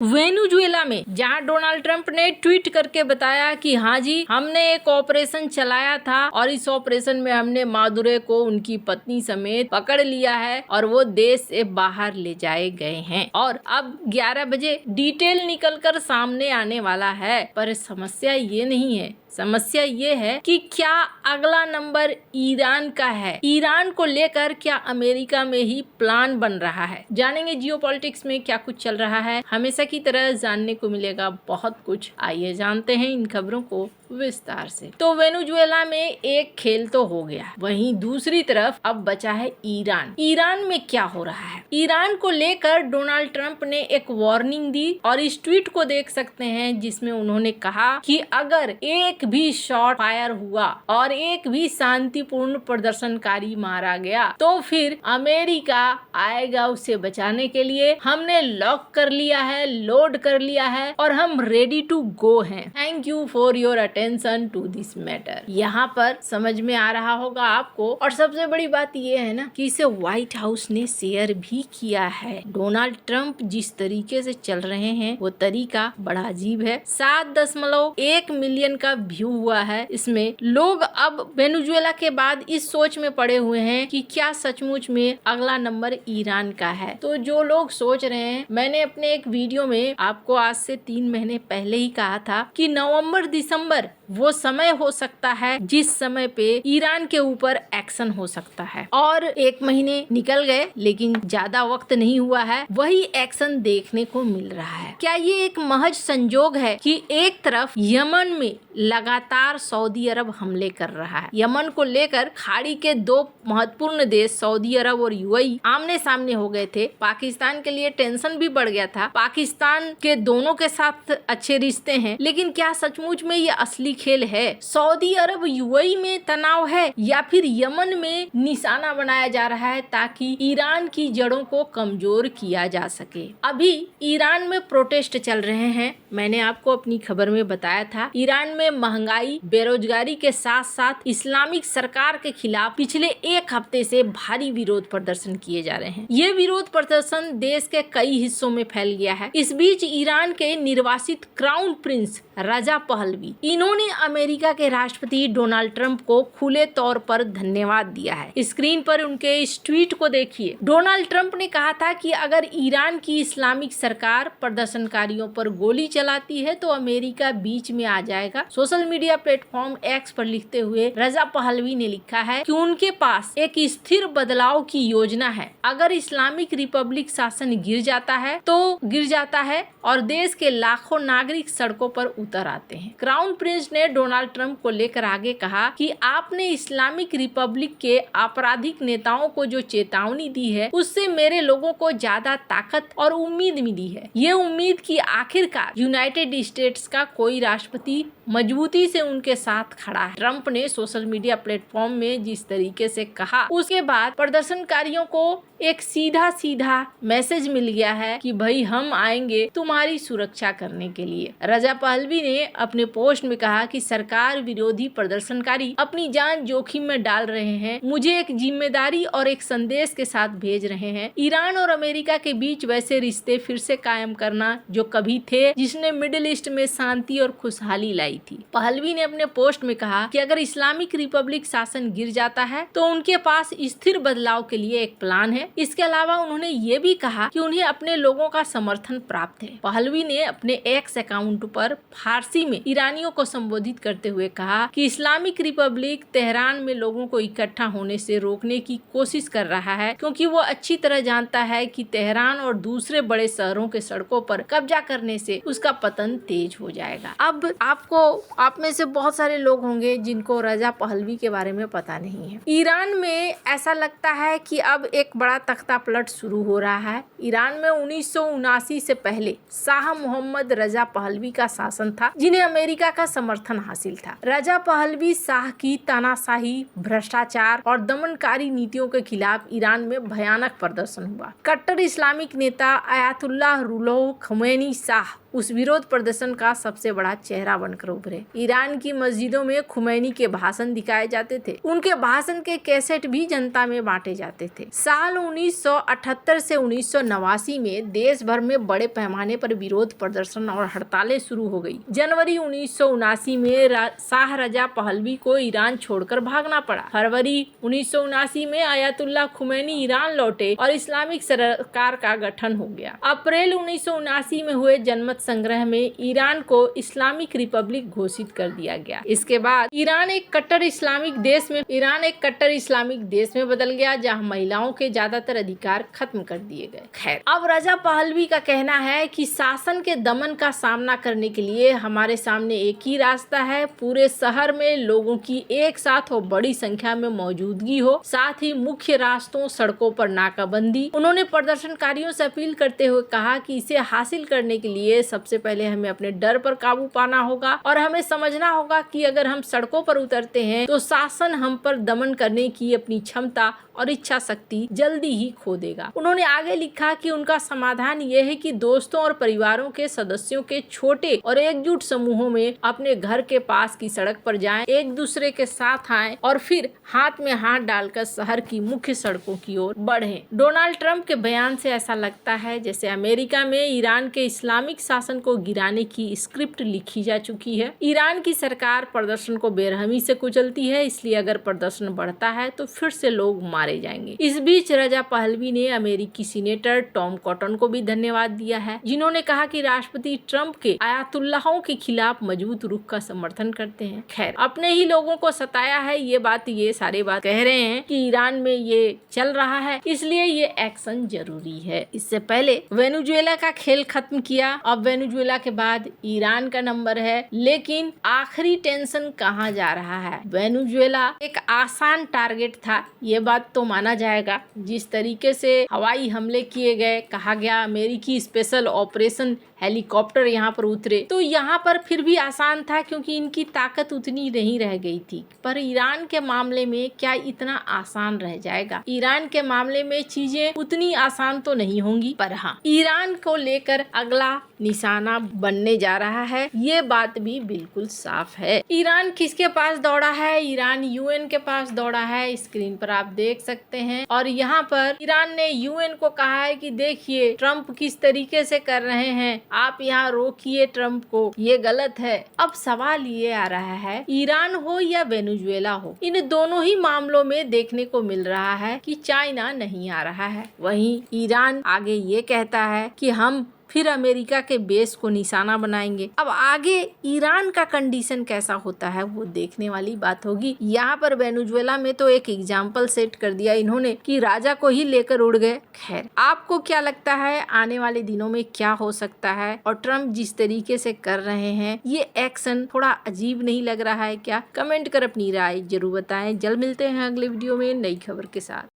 Venezuela में जहां Donald Trump ने ट्वीट करके बताया कि हाँ जी, हमने एक ऑपरेशन चलाया था और इस ऑपरेशन में हमने मादुरो को उनकी पत्नी समेत पकड़ लिया है और वो देश से बाहर ले जाए गए हैं और अब 11 बजे डिटेल निकलकर सामने आने वाला है। पर समस्या ये नहीं है, समस्या ये है कि क्या अगला नंबर ईरान का है। ईरान को लेकर क्या अमेरिका में ही प्लान बन रहा है। जानेंगे जियोपॉलिटिक्स में क्या कुछ चल रहा है। हमेशा की तरह जानने को मिलेगा बहुत कुछ। आइए जानते हैं इन खबरों को विस्तार से। तो वेनेजुएला में एक खेल तो हो गया, वहीं दूसरी तरफ अब बचा है ईरान। ईरान में क्या हो रहा है। ईरान को लेकर डोनाल्ड ट्रंप ने एक वार्निंग दी और इस ट्वीट को देख सकते हैं जिसमें उन्होंने कहा कि अगर एक भी शॉट फायर हुआ और एक भी शांतिपूर्ण प्रदर्शनकारी मारा गया तो फिर अमेरिका आएगा उसे बचाने के लिए। हमने लॉक कर लिया है, लोड कर लिया है और हम रेडी टू गो हैं। Thank you for your attention to this matter. यहाँ पर समझ में आ रहा होगा आपको। और सबसे बड़ी बात ये है ना कि इसे व्हाइट हाउस ने शेयर भी किया है। डोनाल्ड ट्रंप जिस तरीके से चल रहे हैं वो तरीका बड़ा अजीब है। 7.1 मिलियन का व्यू हुआ है। इसमें लोग अब वेनेजुएला के बाद इस सोच में पड़े हुए हैं कि क्या सचमुच में अगला नंबर ईरान का है। तो जो लोग सोच रहे हैं, मैंने अपने एक वीडियो में आपको आज से 3 महीने पहले ही कहा था कि नवंबर दिसंबर वो समय हो सकता है जिस समय पे ईरान के ऊपर एक्शन हो सकता है। और 1 महीने निकल गए लेकिन ज्यादा वक्त नहीं हुआ है, वही एक्शन देखने को मिल रहा है। क्या ये एक महज संजोग है कि एक तरफ यमन में लगातार सऊदी अरब हमले कर रहा है। यमन को लेकर खाड़ी के 2 महत्वपूर्ण देश सऊदी अरब और यूएई आमने सामने हो गए थे। पाकिस्तान के लिए टेंशन भी बढ़ गया था। पाकिस्तान के दोनों के साथ अच्छे रिश्ते हैं, लेकिन क्या सचमुच में ये असली खेल है। सऊदी अरब यूएई में तनाव है या फिर यमन में निशाना बनाया जा रहा है ताकि ईरान की जड़ों को कमजोर किया जा सके। अभी ईरान में प्रोटेस्ट चल रहे हैं। मैंने आपको अपनी खबर में बताया था, ईरान में महंगाई, बेरोजगारी के साथ साथ इस्लामिक सरकार के खिलाफ पिछले 1 हफ्ते से भारी विरोध प्रदर्शन किए जा रहे हैं। ये विरोध प्रदर्शन देश के कई हिस्सों में फैल गया है। इस बीच ईरान के निर्वासित क्राउन प्रिंस रजा पहलवी, इन्होंने अमेरिका के राष्ट्रपति डोनाल्ड ट्रंप को खुले तौर पर धन्यवाद दिया है। स्क्रीन पर उनके इस ट्वीट को देखिए। डोनाल्ड ट्रंप ने कहा था कि अगर ईरान की इस्लामिक सरकार प्रदर्शनकारियों पर गोली चलाती है तो अमेरिका बीच में आ जाएगा। सोशल मीडिया प्लेटफॉर्म एक्स पर लिखते हुए रजा पहलवी ने लिखा है कि उनके पास एक स्थिर बदलाव की योजना है। अगर इस्लामिक रिपब्लिक शासन गिर जाता है तो गिर जाता है और देश के लाखों नागरिक सड़कों पर उतर आते हैं। क्राउन प्रिंस ने डोनाल्ड ट्रंप को लेकर आगे कहा कि आपने इस्लामिक रिपब्लिक के आपराधिक नेताओं को जो चेतावनी दी है उससे मेरे लोगों को ज्यादा ताकत और उम्मीद मिली है। ये उम्मीद कि आखिरकार यूनाइटेड स्टेट्स का कोई राष्ट्रपति मजबूती से उनके साथ खड़ा है। ट्रंप ने सोशल मीडिया प्लेटफॉर्म में जिस तरीके से कहा, उसके बाद प्रदर्शनकारियों को एक सीधा मैसेज मिल गया है कि भाई हम आएंगे तुम्हारी सुरक्षा करने के लिए। रजा पहलवी ने अपने पोस्ट में कहा कि सरकार विरोधी प्रदर्शनकारी अपनी जान जोखिम में डाल रहे हैं, मुझे एक जिम्मेदारी और एक संदेश के साथ भेज रहे हैं। ईरान और अमेरिका के बीच वैसे रिश्ते फिर से कायम करना जो कभी थे, जिसने मिडिल ईस्ट में शांति और खुशहाली लाई थी। पहलवी ने अपने पोस्ट में कहा कि अगर इस्लामिक रिपब्लिक शासन गिर जाता है तो उनके पास स्थिर बदलाव के लिए एक प्लान है। इसके अलावा उन्होंने ये भी कहा कि उन्हें अपने लोगों का समर्थन प्राप्त है। पहलवी ने अपने एक्स अकाउंट पर फारसी में ईरानियों को संबोधित करते हुए कहा कि इस्लामिक रिपब्लिक तेहरान में लोगों को इकट्ठा होने से रोकने की कोशिश कर रहा है, क्योंकि वो अच्छी तरह जानता है कि तेहरान और दूसरे बड़े शहरों के सड़कों पर कब्जा करने से उसका पतन तेज हो जाएगा। अब आप में से बहुत सारे लोग होंगे जिनको रजा पहलवी के बारे में पता नहीं है। ईरान में ऐसा लगता है कि अब एक बड़ा तख्ता पलट शुरू हो रहा है। ईरान में 1979 से पहले शाह मोहम्मद रजा पहलवी का शासन था, जिन्हें अमेरिका का समर्थन हासिल था। रजा पहलवी शाह की तानाशाही, भ्रष्टाचार और दमनकारी नीतियों के खिलाफ ईरान में भयानक प्रदर्शन हुआ। कट्टर इस्लामिक नेता अयातुल्लाह रुहुल्लाह खमैनी शाह उस विरोध प्रदर्शन का सबसे बड़ा चेहरा बनकर उभरे। ईरान की मस्जिदों में खुमैनी के भाषण दिखाए जाते थे। उनके भाषण के कैसेट भी जनता में बांटे जाते थे। साल 1978 से 1989 में देश भर में बड़े पैमाने पर विरोध प्रदर्शन और हड़तालें शुरू हो गई। जनवरी 1979 में शाह रजा पहलवी को ईरान छोड़कर भागना पड़ा। फरवरी 1979 में आयतुल्लाह खुमैनी ईरान लौटे और इस्लामिक सरकार का गठन हो गया। अप्रैल 1979 में हुए जनमत संग्रह में ईरान को इस्लामिक रिपब्लिक घोषित कर दिया गया। इसके बाद ईरान एक कट्टर इस्लामिक देश में बदल गया, जहां महिलाओं के ज्यादातर अधिकार खत्म कर दिए गए। खैर, अब रजा पहलवी का कहना है कि शासन के दमन का सामना करने के लिए हमारे सामने एक ही रास्ता है। पूरे शहर में लोगों की एक साथ और बड़ी संख्या में मौजूदगी हो, साथ ही मुख्य रास्तों, सड़कों पर नाकाबंदी। उन्होंने प्रदर्शनकारियों से अपील करते हुए कहा कि इसे हासिल करने के लिए सबसे पहले हमें अपने डर पर काबू पाना होगा और हमें समझना होगा कि अगर हम सड़कों पर उतरते हैं तो शासन हम पर दमन करने की अपनी क्षमता और इच्छा शक्ति जल्दी ही खो देगा। उन्होंने आगे लिखा कि उनका समाधान यह है कि दोस्तों और परिवारों के सदस्यों के छोटे और एकजुट समूहों में अपने घर के पास की सड़क पर जाएं, एक दूसरे के साथ आएं और फिर हाथ में हाथ डालकर शहर की मुख्य सड़कों की ओर बढ़ें। डोनाल्ड ट्रंप के बयान से ऐसा लगता है जैसे अमेरिका में ईरान के इस्लामिक शासन को गिराने की स्क्रिप्ट लिखी जा चुकी है। ईरान की सरकार प्रदर्शन को बेरहमी से कुचलती है, इसलिए अगर प्रदर्शन बढ़ता है तो फिर से लोग मारे जाएंगे। इस बीच रजा पहलवी ने अमेरिकी सीनेटर टॉम कॉटन को भी धन्यवाद दिया है, जिन्होंने कहा कि राष्ट्रपति ट्रंप के आयतुल्लाहों के खिलाफ मजबूत रुख का समर्थन करते हैं। खैर, अपने ही लोगों को सताया है, ये सारे बात कह रहे हैं कि ईरान में ये चल रहा है, इसलिए ये एक्शन जरूरी है। इससे पहले वेनेजुएला का खेल खत्म किया, अब वेनेजुएला के बाद ईरान का नंबर है, लेकिन आखिरी टेंशन कहाँ जा रहा है। वेनेजुएला एक आसान टारगेट था, ये बात तो माना जाएगा। जिस तरीके से हवाई हमले किए गए, कहा गया अमेरिकी स्पेशल ऑपरेशन हेलीकॉप्टर यहाँ पर उतरे, तो यहाँ पर फिर भी आसान था क्योंकि इनकी ताकत उतनी नहीं रह गई थी। पर ईरान के मामले में क्या इतना आसान रह जाएगा? ईरान के मामले में चीजें उतनी आसान तो नहीं होंगी, पर हाँ, ईरान को लेकर अगला निशाना बनने जा रहा है, ये बात भी बिल्कुल साफ है। ईरान किसके पास दौड़ा है? ईरान यूएन के पास दौड़ा है, स्क्रीन पर आप देख सकते हैं। और यहाँ पर ईरान ने यूएन को कहा है कि देखिए ट्रंप किस तरीके से कर रहे हैं, आप यहाँ रोकिए ट्रंप को, ये गलत है। अब सवाल ये आ रहा है, ईरान हो या वेनेजुएला हो, इन दोनों ही मामलों में देखने को मिल रहा है कि चाइना नहीं आ रहा है। वहीं ईरान आगे ये कहता है कि हम फिर अमेरिका के बेस को निशाना बनाएंगे। अब आगे ईरान का कंडीशन कैसा होता है वो देखने वाली बात होगी। यहाँ पर वेनेजुएला में तो एक एग्जाम्पल सेट कर दिया इन्होंने कि राजा को ही लेकर उड़ गए। खैर, आपको क्या लगता है आने वाले दिनों में क्या हो सकता है? और ट्रंप जिस तरीके से कर रहे हैं, ये एक्शन थोड़ा अजीब नहीं लग रहा है क्या? कमेंट कर अपनी राय जरूर बताएं। जल्द मिलते हैं अगले वीडियो में नई खबर के साथ।